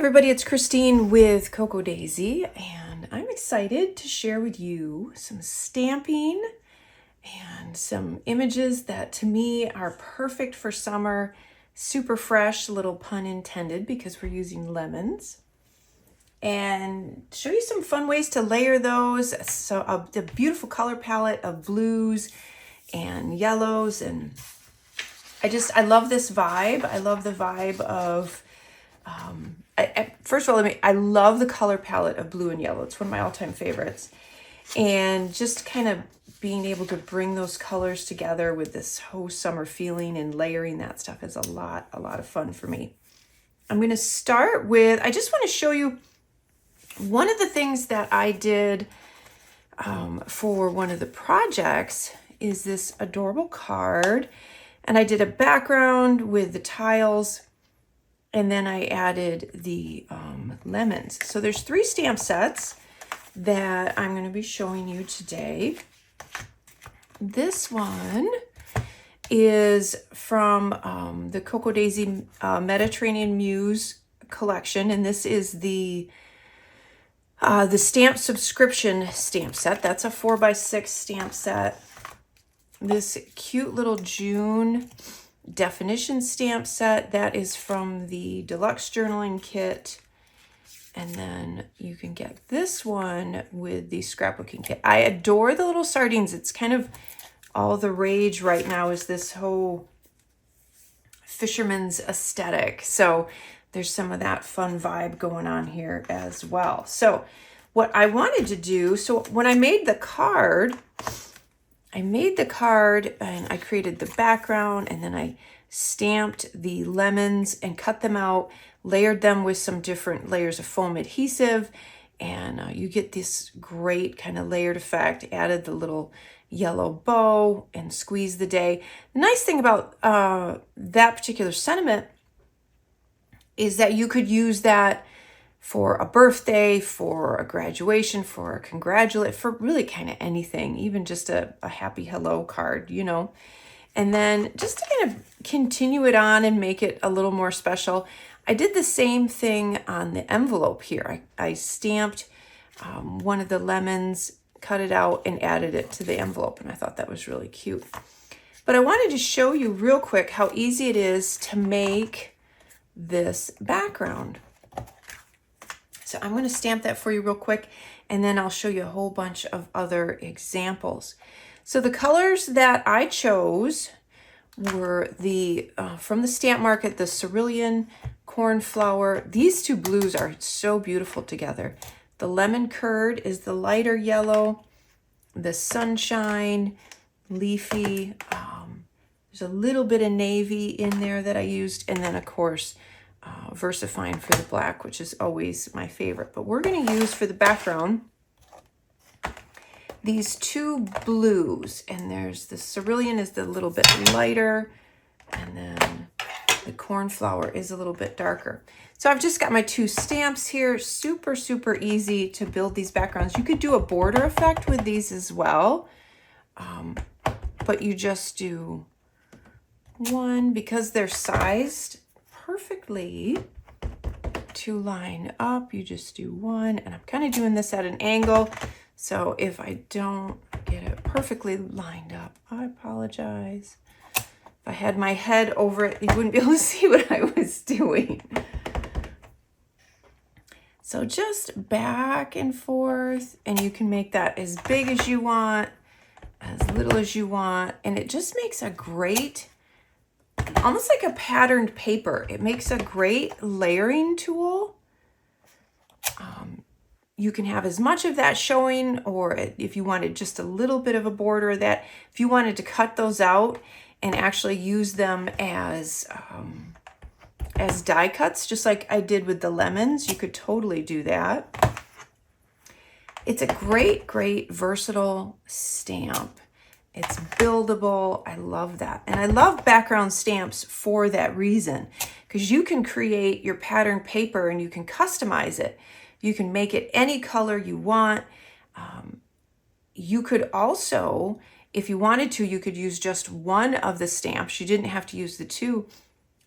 Everybody, it's Christine with Cocoa Daisy, and I'm excited to share with you some stamping and some images that to me are perfect for summer, super fresh, little pun intended, because we're using lemons. And show you some fun ways to layer those. So a beautiful color palette of blues and yellows, and I love this vibe. I love the vibe of first of all, I love the color palette of blue and yellow. It's one of my all-time favorites. And just kind of being able to bring those colors together with this whole summer feeling and layering that stuff is a lot of fun for me. I'm going to start with, I just want to show you one of the things that I did for one of the projects is this adorable card. And I did a background with the tiles, and then I added the lemons. So there's 3 stamp sets that I'm going to be showing you today. This one is from the Cocoa Daisy Mediterranean Muse collection, and this is the stamp subscription stamp set. That's a 4x6 stamp set. This cute little June definition stamp set, that is from the deluxe journaling kit. And then you can get this one with the scrapbooking kit. I adore the little sardines. It's kind of all the rage right now, is this whole fisherman's aesthetic. So there's some of that fun vibe going on here as well. So what I wanted to do, so when I made the card and I created the background, and then I stamped the lemons and cut them out, layered them with some different layers of foam adhesive, and you get this great kind of layered effect. Added the little yellow bow and squeezed the day. The nice thing about that particular sentiment is that you could use that for a birthday, for a graduation, for a congratulate, for really kind of anything, even just a happy hello card, you know. And then just to kind of continue it on and make it a little more special, I did the same thing on the envelope here. I stamped one of the lemons, cut it out, and added it to the envelope, and I thought that was really cute. But I wanted to show you real quick how easy it is to make this background. So I'm going to stamp that for you real quick, and then I'll show you a whole bunch of other examples. So the colors that I chose were the from the stamp market, the cerulean, cornflower. These 2 blues are so beautiful together. The lemon curd is the lighter yellow, the sunshine, leafy. There's a little bit of navy in there that I used, and then of course VersaFine for the black, which is always my favorite. But we're going to use for the background these 2 blues, and there's the cerulean is the little bit lighter, and then the cornflower is a little bit darker. So I've just got my 2 stamps here. Super easy to build these backgrounds. You could do a border effect with these as well, but you just do one because they're sized perfectly to line up. You just do one, and I'm kind of doing this at an angle, so if I don't get it perfectly lined up, I apologize. If I had my head over it, you wouldn't be able to see what I was doing. So just back and forth, and you can make that as big as you want, as little as you want, and it just makes a great, almost like a patterned paper. It makes a great layering tool. You can have as much of that showing, or if you wanted just a little bit of a border of that, if you wanted to cut those out and actually use them as die cuts, just like I did with the lemons, you could totally do that. It's a great versatile stamp. It's buildable. I love that. And I love background stamps for that reason, because you can create your pattern paper and you can customize it. You can make it any color you want. You could also, if you wanted to, you could use just one of the stamps. You didn't have to use the 2,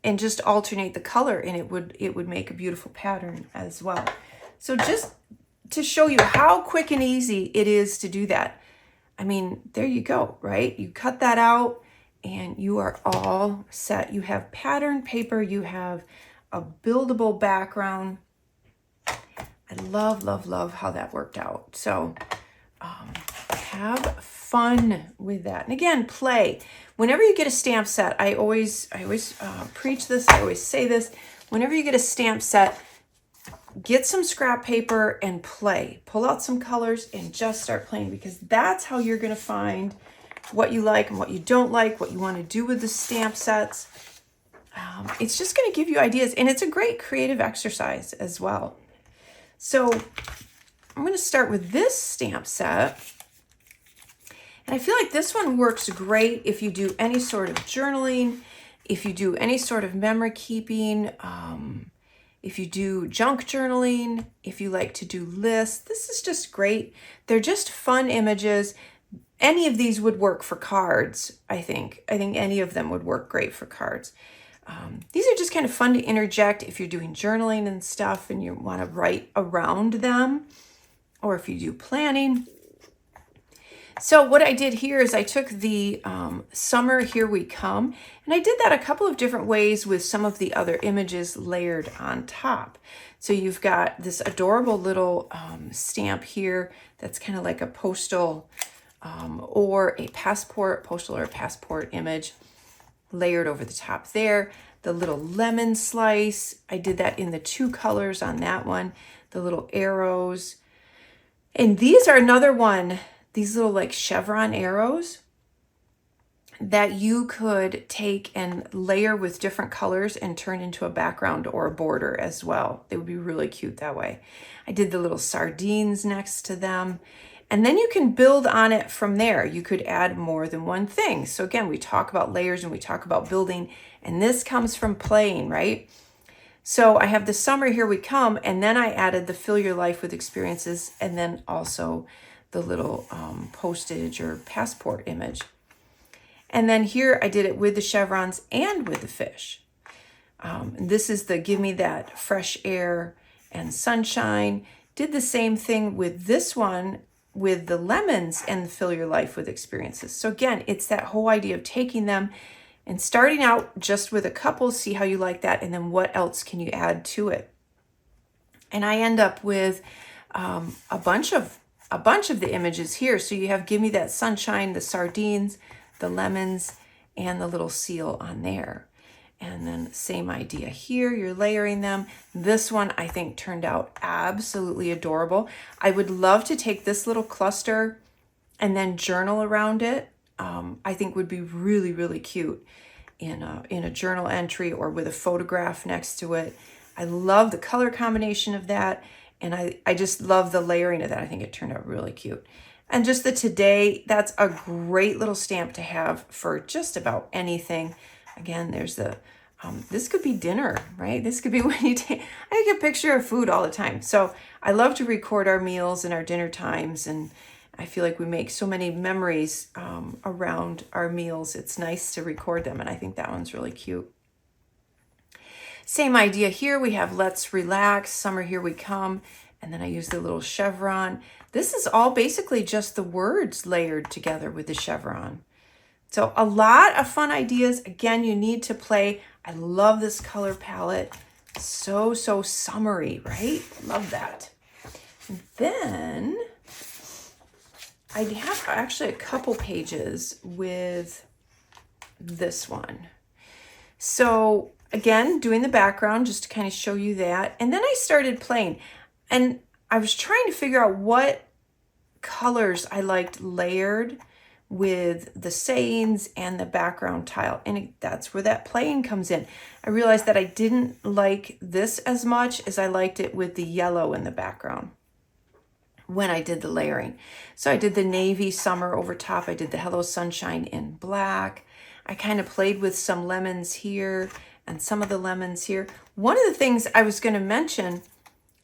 and just alternate the color, and it would make a beautiful pattern as well. So just to show you how quick and easy it is to do that. I mean, there you go, right? You cut that out and you are all set. You have pattern paper, you have a buildable background. I love, love, love how that worked out. So have fun with that. And again, play. Whenever you get a stamp set, I always preach this, I always say this, whenever you get a stamp set, get some scrap paper and play. Pull out some colors and just start playing, because that's how you're going to find what you like and what you don't like, what you want to do with the stamp sets. It's just going to give you ideas, and it's a great creative exercise as well. So I'm going to start with this stamp set. And I feel like this one works great if you do any sort of journaling, if you do any sort of memory keeping, if you do junk journaling, if you like to do lists. This is just great. They're just fun images. Any of these would work for cards, I think. I think any of them would work great for cards. These are just kind of fun to interject if you're doing journaling and stuff and you want to write around them, or if you do planning. So what I did here is I took the Summer Here We Come, and I did that a couple of different ways with some of the other images layered on top. So you've got this adorable little stamp here that's kind of like a postal or a passport, postal or a passport image layered over the top there. The little lemon slice, I did that in the 2 colors on that one. The little arrows. And these are another one, these little like chevron arrows that you could take and layer with different colors and turn into a background or a border as well. They would be really cute that way. I did the little sardines next to them. And then you can build on it from there. You could add more than one thing. So again, we talk about layers and we talk about building, and this comes from playing, right? So I have the Summer Here We Come, and then I added the Fill Your Life with Experiences, and then also the little postage or passport image. And then here I did it with the chevrons and with the fish. This is the Give Me That Fresh Air and Sunshine. Did the same thing with this one with the lemons and Fill Your Life with Experiences. So again, it's that whole idea of taking them and starting out just with a couple, see how you like that, and then what else can you add to it. And I end up with a bunch of the images here. So you have Give Me That Sunshine, the sardines, the lemons, and the little seal on there. And then same idea here, you're layering them. This one I think turned out absolutely adorable. I would love to take this little cluster and then journal around it. I think would be really, really cute in a journal entry or with a photograph next to it. I love the color combination of that. And I just love the layering of that. I think it turned out really cute. And just the Today, that's a great little stamp to have for just about anything. Again, there's the, this could be dinner, right? This could be when you take, I take a picture of food all the time. So I love to record our meals and our dinner times. And I feel like we make so many memories around our meals. It's nice to record them. And I think that one's really cute. Same idea here. We have Let's Relax, Summer Here We Come. And then I use the little chevron. This is all basically just the words layered together with the chevron. So a lot of fun ideas. Again, you need to play. I love this color palette. So summery, right? Love that. And then I have actually a couple pages with this one. So again, doing the background just to kind of show you that. And then I started playing. And I was trying to figure out what colors I liked layered with the sayings and the background tile. And that's where that playing comes in. I realized that I didn't like this as much as I liked it with the yellow in the background when I did the layering. So I did the navy summer over top. I did the Hello Sunshine in black. I kind of played with some lemons here and some of the lemons here. One of the things I was going to mention,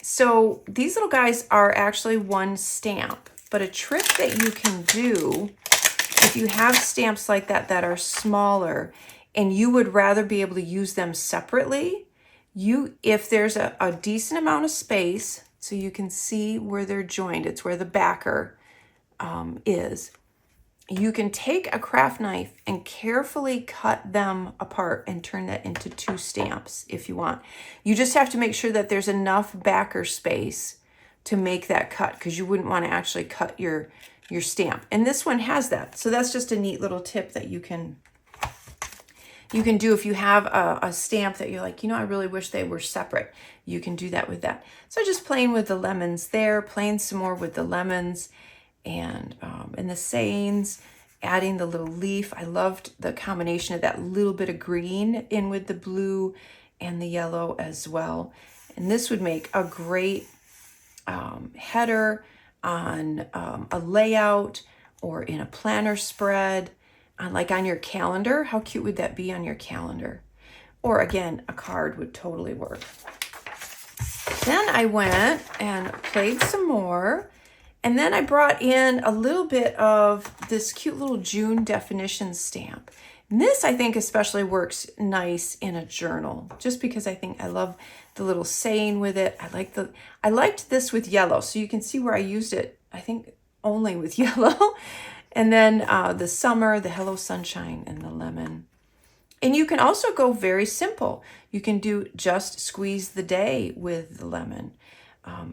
so these little guys are actually one stamp, but a trick that you can do if you have stamps like that that are smaller and you would rather be able to use them separately, if there's a decent amount of space, so you can see where they're joined, it's where the backer is, you can take a craft knife and carefully cut them apart and turn that into 2 stamps if you want. You just have to make sure that there's enough backer space to make that cut, because you wouldn't want to actually cut your stamp. And this one has that. So that's just a neat little tip that you can do if you have a stamp that you're like, I really wish they were separate. You can do that with that. So just playing with the lemons there, playing some more with the lemons, and the sayings, adding the little leaf. I loved the combination of that little bit of green in with the blue and the yellow as well. And this would make a great header on a layout or in a planner spread, like on your calendar. How cute would that be on your calendar? Or again, a card would totally work. Then I went and played some more. And then I brought in a little bit of this cute little June definition stamp. And this, I think, especially works nice in a journal, just because I love the little saying with it. I liked this with yellow, so you can see where I used it, I think, only with yellow. And then the summer, the hello sunshine, and the lemon. And you can also go very simple. You can do just squeeze the day with the lemon.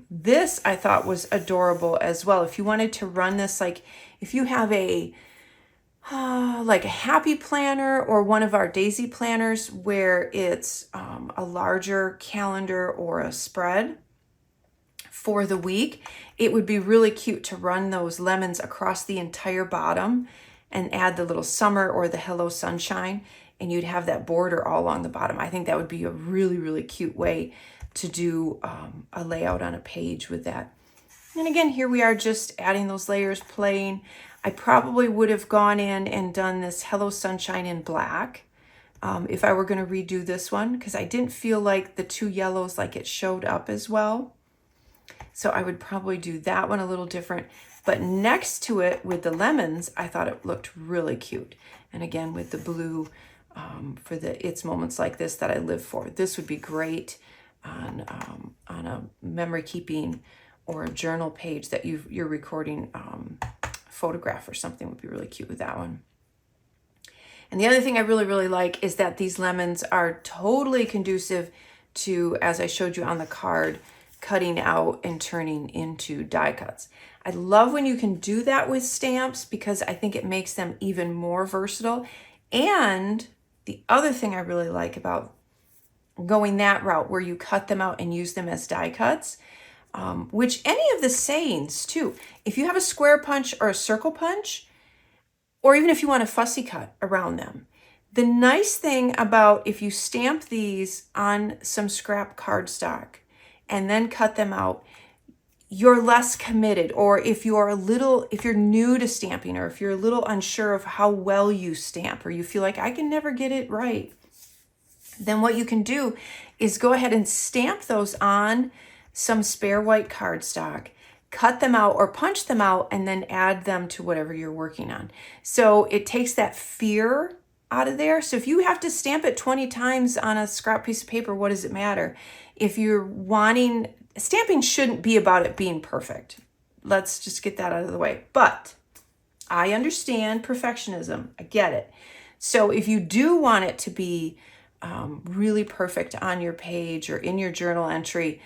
This I thought was adorable as well. If you wanted to run this, like if you have like a happy planner or one of our daisy planners where it's a larger calendar or a spread for the week, it would be really cute to run those lemons across the entire bottom and add the little summer or the hello sunshine, and you'd have that border all along the bottom. I think that would be a really, really cute way to do a layout on a page with that. And again, here we are just adding those layers, playing. I probably would have gone in and done this hello sunshine in black if I were going to redo this one, because I didn't feel like the 2 yellows, like it showed up as well. So I would probably do that one a little different. But next to it with the lemons, I thought it looked really cute. And again, with the blue for the It's Moments Like This That I Live For. This would be great on a memory keeping or a journal page that you're recording photograph or something. Would be really cute with that one. And the other thing I really, really like is that these lemons are totally conducive to, as I showed you on the card, cutting out and turning into die cuts. I love when you can do that with stamps, because I think it makes them even more versatile. And the other thing I really like about going that route, where you cut them out and use them as die cuts, which any of the sayings too, if you have a square punch or a circle punch, or even if you want a fussy cut around them, the nice thing about if you stamp these on some scrap cardstock and then cut them out, you're less committed. Or if you're new to stamping, or if you're a little unsure of how well you stamp, or you feel like I can never get it right, then what you can do is go ahead and stamp those on some spare white cardstock, cut them out or punch them out, and then add them to whatever you're working on. So it takes that fear out of there. So if you have to stamp it 20 times on a scrap piece of paper, what does it matter? If you're wanting, stamping shouldn't be about it being perfect. Let's just get that out of the way. But I understand perfectionism. I get it. So if you do want it to be really perfect on your page or in your journal entry,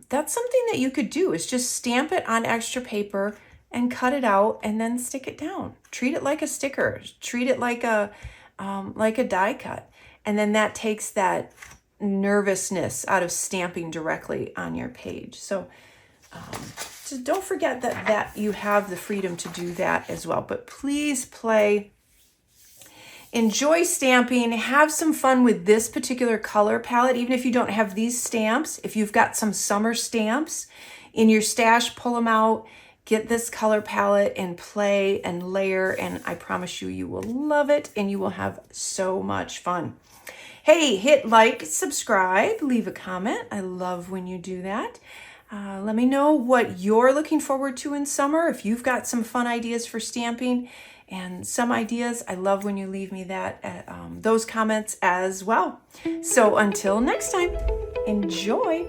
that's something that you could do, is just stamp it on extra paper and cut it out and then stick it down. Treat it like a sticker. Treat it like a die cut. And then that takes that nervousness out of stamping directly on your page. So don't forget that you have the freedom to do that as well. But please play. Enjoy stamping, have some fun with this particular color palette. Even if you don't have these stamps, if you've got some summer stamps in your stash, pull them out, get this color palette and play and layer, and I promise you will love it and you will have so much fun. Hey, hit like, subscribe, leave a comment. I love when you do that. Let me know what you're looking forward to in summer, if you've got some fun ideas for stamping. and some ideas. I love when you leave me those comments as well. So until next time, enjoy.